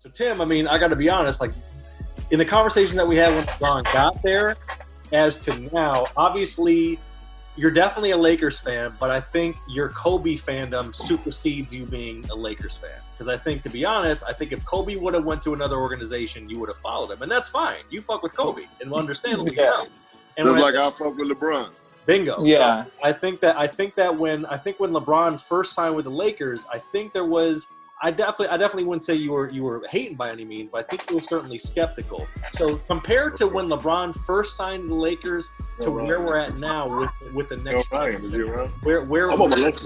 So Tim, I mean, I got to be honest. Like in the conversation that we had when LeBron got there, as to now, obviously. You're definitely a Lakers fan, but I think your Kobe fandom supersedes you being a Lakers fan. Because I think, to be honest, I think if Kobe would have went to another organization, you would have followed him, and that's fine. You fuck with Kobe, and understandably so. And just like I fuck with LeBron. Bingo. Yeah. So I think that when LeBron first signed with the Lakers, I think there was. I definitely wouldn't say you were hating by any means, but I think you were certainly skeptical. So compared to when LeBron first signed the Lakers to where we're at now with the next where I'm your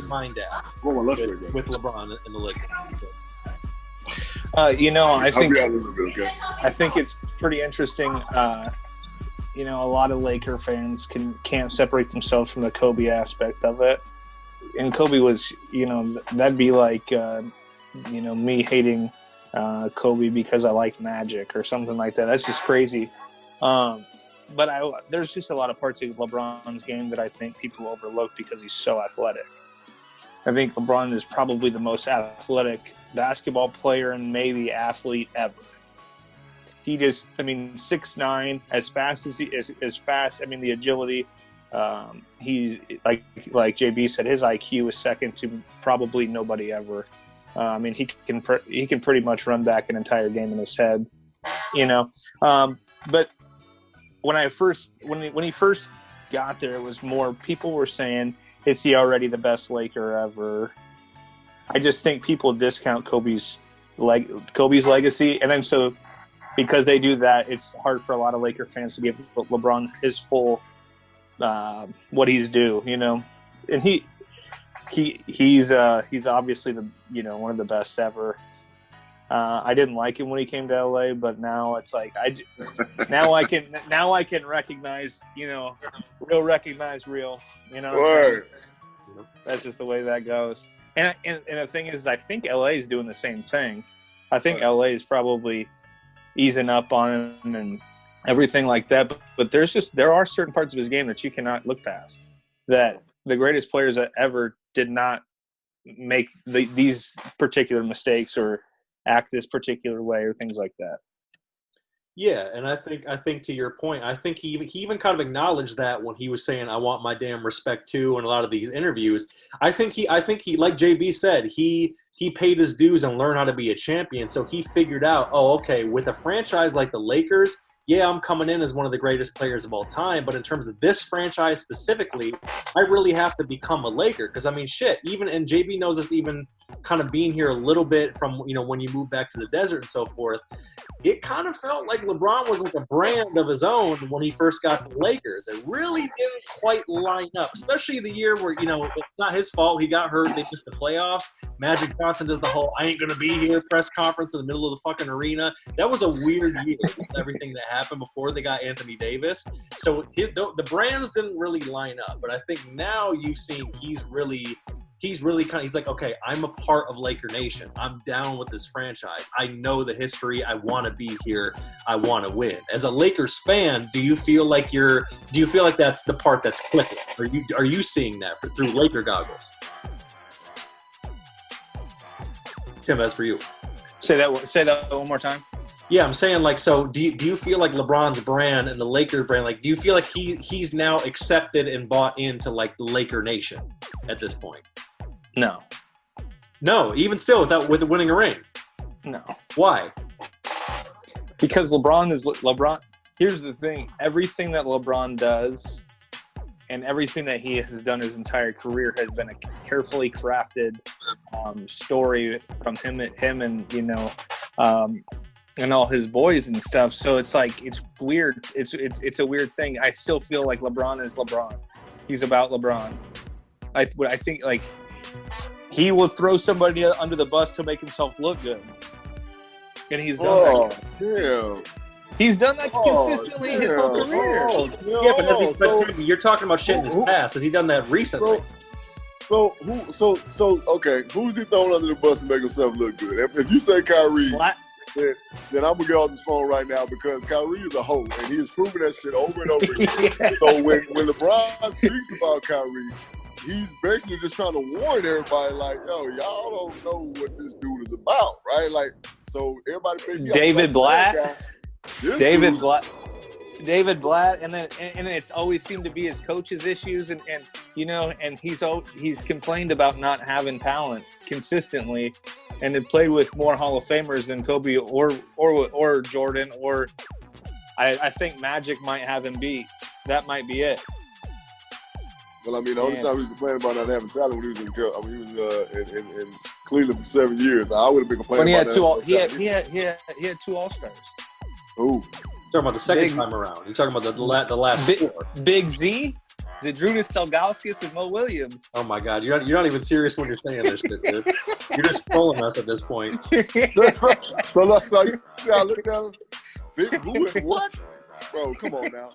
mind at with LeBron and the Lakers? I think it's pretty interesting. A lot of Laker fans can't separate themselves from the Kobe aspect of it, and Kobe was, that'd be like. Me hating Kobe because I like Magic or something like that. That's just crazy. But there's just a lot of parts of LeBron's game that I think people overlook because he's so athletic. I think LeBron is probably the most athletic basketball player and maybe athlete ever. He just, 6'9", as fast as he is, the agility. He like JB said, his IQ is second to probably nobody ever. He can pretty much run back an entire game in his head, But when he first got there, it was more people were saying, "Is he already the best Laker ever?" I just think people discount Kobe's legacy, and then so because they do that, it's hard for a lot of Laker fans to give LeBron his full what he's due, and He's obviously the one of the best ever. I didn't like him when he came to LA, but now it's like now I can recognize recognize real. Word. That's just the way that goes. And the thing is, I think LA is doing the same thing. I think LA is probably easing up on him and everything like that. But there are certain parts of his game that you cannot look past. That the greatest players that ever did not make these particular mistakes or act this particular way or things like that. Yeah, and I think to your point, I think he even kind of acknowledged that when he was saying, "I want my damn respect too," in a lot of these interviews. I think he, like JB said, he paid his dues and learned how to be a champion. So he figured out, okay, with a franchise like the Lakers, yeah, I'm coming in as one of the greatest players of all time, but in terms of this franchise specifically, I really have to become a Laker. Because, even, and JB knows this even kind of being here a little bit from, when you move back to the desert and so forth, it kind of felt like LeBron was like a brand of his own when he first got to the Lakers. It really didn't quite line up, especially the year where, it's not his fault. He got hurt. They missed the playoffs. Magic Johnson does the whole "I ain't going to be here" press conference in the middle of the fucking arena. That was a weird year with everything that happened before they got Anthony Davis. So the brands didn't really line up. But I think now you've seen he's like, okay, I'm a part of LakerNation. I'm down with this franchise. I know the history. I want to be here. I want to win. As a Lakers fan, do you feel like that's the part that's clicking? Are you seeing that through Laker goggles? Tim, as for you. Say that one more time. Yeah, I'm saying, like, so do you feel like LeBron's brand and the Lakers brand, like, do you feel like he's now accepted and bought into, like, the LakerNation at this point? No, even still with winning a ring? No. Why? Because LeBron. Here's the thing. Everything that LeBron does and everything that he has done his entire career has been a carefully crafted story from him and and all his boys and stuff. So it's like, it's weird. It's a weird thing. I still feel like LeBron is LeBron. He's about LeBron. I think, like, he will throw somebody under the bus to make himself look good. And he's done that. Yeah. He's done that consistently his whole career. Yeah, but you're talking about shit in his past. Has he done that recently? Okay, who's he throwing under the bus to make himself look good? If you say Kyrie, then I'm going to get off this phone right now because Kyrie is a hoe, and he has proven that shit over and over again. So when LeBron speaks about Kyrie, he's basically just trying to warn everybody, like, yo, y'all don't know what this dude is about, right? Like, So everybody thinks David Blatt. David Blatt, and it's always seemed to be his coach's issues, and he's complained about not having talent consistently, and had played with more Hall of Famers than Kobe or Jordan, or I think Magic might have him beat. That might be it. Well, I mean, the only time he was complaining about not having talent when he was in in Cleveland for 7 years. I would have been complaining about that. He had 2 All-Stars. Who? You're talking about the second time around. You're talking about the last 4. Big Z? Zydrunas Ilgauskas and Mo Williams. Oh my God, you're not even serious when you're saying this shit, dude. You're just trolling us at this point. So I look at him. Big who and what? Bro, come on now.